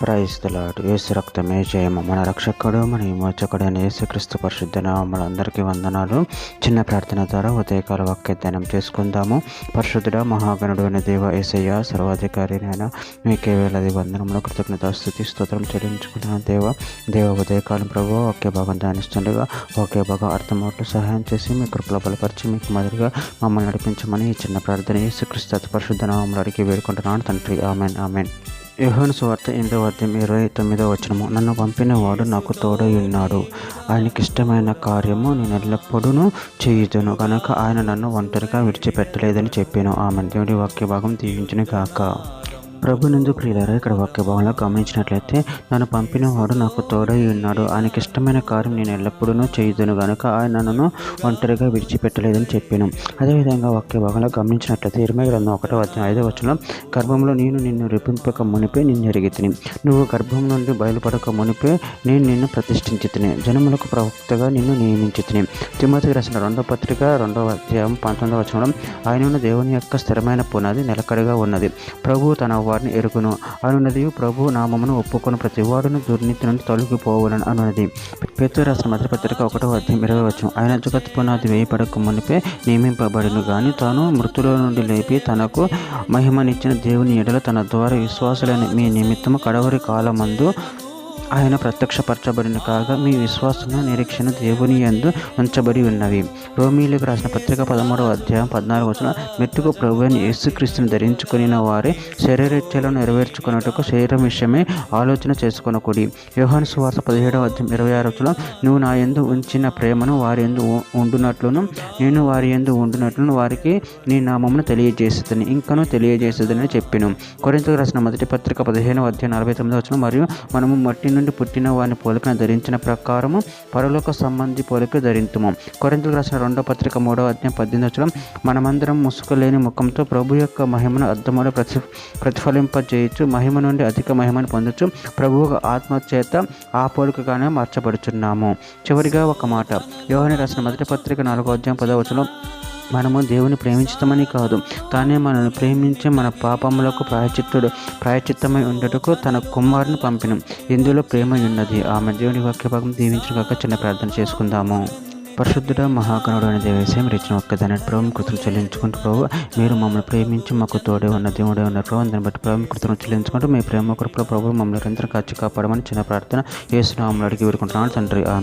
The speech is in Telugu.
Praise the lord. యేసు రక్తమే జయము. మన రక్షకుడు మన విమోచకుడైన యేసుక్రీస్తు పరిశుద్ధ నామములో అందరికీ వందనాలు. చిన్న ప్రార్థన ద్వారా ఉదయకాల వాక్యధ్యానం చేసుకుందాము. పరిశుద్ధుడ మహాగణుడు అయిన దేవ యేసయ్య సర్వాధికారి అయిన మీకే వేలాది వందనములు కృతజ్ఞత స్తుతి స్తోత్రం చెల్లించుకున్న దేవ ఉదయకాలం ప్రభు ఒకే భాగం ధ్యానిస్తుండగా ఒకే భాగం అర్థమవుట్లు సహాయం చేసి మీ కృపలో బలపరిచి మీకు మాదిరిగా మమ్మల్ని నడిపించమని ఈ చిన్న ప్రార్థన యేసుక్రీస్తు పరిశుద్ధ నామములో అడిగి వేడుకుంటున్నాను తండ్రి. Amen amen. యోహాను సువార్త 8:29 నన్ను పంపిన వాడు నాకు తోడై ఉన్నాడు. ఆయనకిష్టమైన కార్యము నేను ఎల్లప్పుడూ చేయుదును కనుక ఆయన నన్ను ఒంటరిగా విడిచిపెట్టలేదని చెప్పాను. ఆమె దేవుడి వాక్య భాగం దీవించును గాక. ప్రభునందు ప్రియులారా, ఇక్కడ వాక్య భాగంలో గమనించినట్లయితే నన్ను పంపిన వాడు నాకు తోడై ఉన్నాడు, ఆయనకి ఇష్టమైన కార్యం నేను ఎల్లప్పుడూ చేయుదును కనుక ఆయన నన్ను ఒంటరిగా విడిచిపెట్టలేదని చెప్పాను. అదేవిధంగా వాక్య భాగంలో గమనించినట్లయితే ఇర్మీయా గ్రంథం 1:5 గర్భంలో నేను నిన్ను రిపింపక మునిపే నిన్ను ఎరిగితిని, నువ్వు గర్భం నుండి బయలుపడక మునిపే నేను నిన్ను ప్రతిష్ఠించితిని, జనములకు ప్రవక్తగా నిన్ను నియమించితిని. తిమోతికి రాసిన 2వ పత్రిక 2:19 ఆయన దేవుని యొక్క స్థిరమైన పునాది నిలకడగా ఉన్నది, ప్రభువు తన వారిని ఎరుగును అనున్నది, ప్రభు నామమును ఒప్పుకొని ప్రతి వాడును దుర్నీతి నుండి తొలగిపోవాలని అనున్నది. పేతురు రాసిన మొదటి పత్రిక 1:20 ఆయన జగత్ పునాది వేయబడక మునిపే నియమింపబడిను గాని తాను మృతుల నుండి లేపి తనకు మహిమనిచ్చిన దేవుని ఎడల తన ద్వారా విశ్వాసులైన మీ నిమిత్తము కడవరి కాలమందు ఆయన ప్రత్యక్షపరచబడిన కాగా మీ విశ్వాసము నిరీక్షణ దేవుని యందు ఉంచబడి ఉన్నవి. రోమీయులకు రాసిన పత్రిక 13:14 మెట్టుకు ప్రభువైన యేసుక్రీస్తుని ధరించుకుని వారే శరీరేచ్ఛలను నెరవేర్చుకున్నట్టుకు శరీరం విషయమే ఆలోచన చేసుకొనకుడి. యోహాను సువార్త 17:26 నువ్వు నా యందు ఉంచిన ప్రేమను వారి యందు ఉండునట్లును నేను వారి యందు ఉండునట్లును వారికి నీ నామమును తెలియజేసేదని ఇంకనూ తెలియజేసేదని చెప్పాను. కొరింథీయులకు రాసిన మొదటి పత్రిక 15:49 మరియు మనము మట్టి నుండి పుట్టిన వారిని పోలికను ధరించిన ప్రకారము పరలోక సంబంధి పోలిక ధరింతుము. కొరింథీయులకు రాసిన 2వ పత్రిక 3:18 మనమందరం ముసుగులేని ముఖంతో ప్రభు యొక్క మహిమను అద్దములో ప్రతిఫలింపజేయచ్చు, మహిమ నుండి అధిక మహిమను పొందొచ్చు, ప్రభువు ఆత్మ చేత ఆ పోలికగానే మార్చబడుచున్నాము. చివరిగా ఒక మాట, యోహాను రాసిన మొదటి పత్రిక 4:10 మనము దేవుని ప్రేమించటమని కాదు, తానే మనల్ని ప్రేమించి మన పాపములకు ప్రాయచిత్తమై ఉండటకు తన కుమారుని పంపిన, ఇందులో ప్రేమ ఉన్నది. ఆమె దేవుని వాక్య భాగం దీవించగాక. చిన్న ప్రార్థన చేసుకుందాము. పరిశుద్ధుడ మహాగణుడు అనే దేవేశం ఇచ్చిన ఒక్కదాని ప్రభు కృతులు చెల్లించుకుంటూ ప్రభు మీరు మమ్మల్ని ప్రేమించి మాకు తోడే ఉన్న దేవుడే ఉన్న ప్రభు దాన్ని బట్టి ప్రభు కృతులు చెల్లించుకుంటూ మీ ప్రేమ కృపలో ప్రభు మమ్మల్ని నిరంతరం కాచి కాపాడమని చిన్న ప్రార్థన యేసు నామములో అడిగి వేడుకుంటున్నాను తండ్రి. ఆమె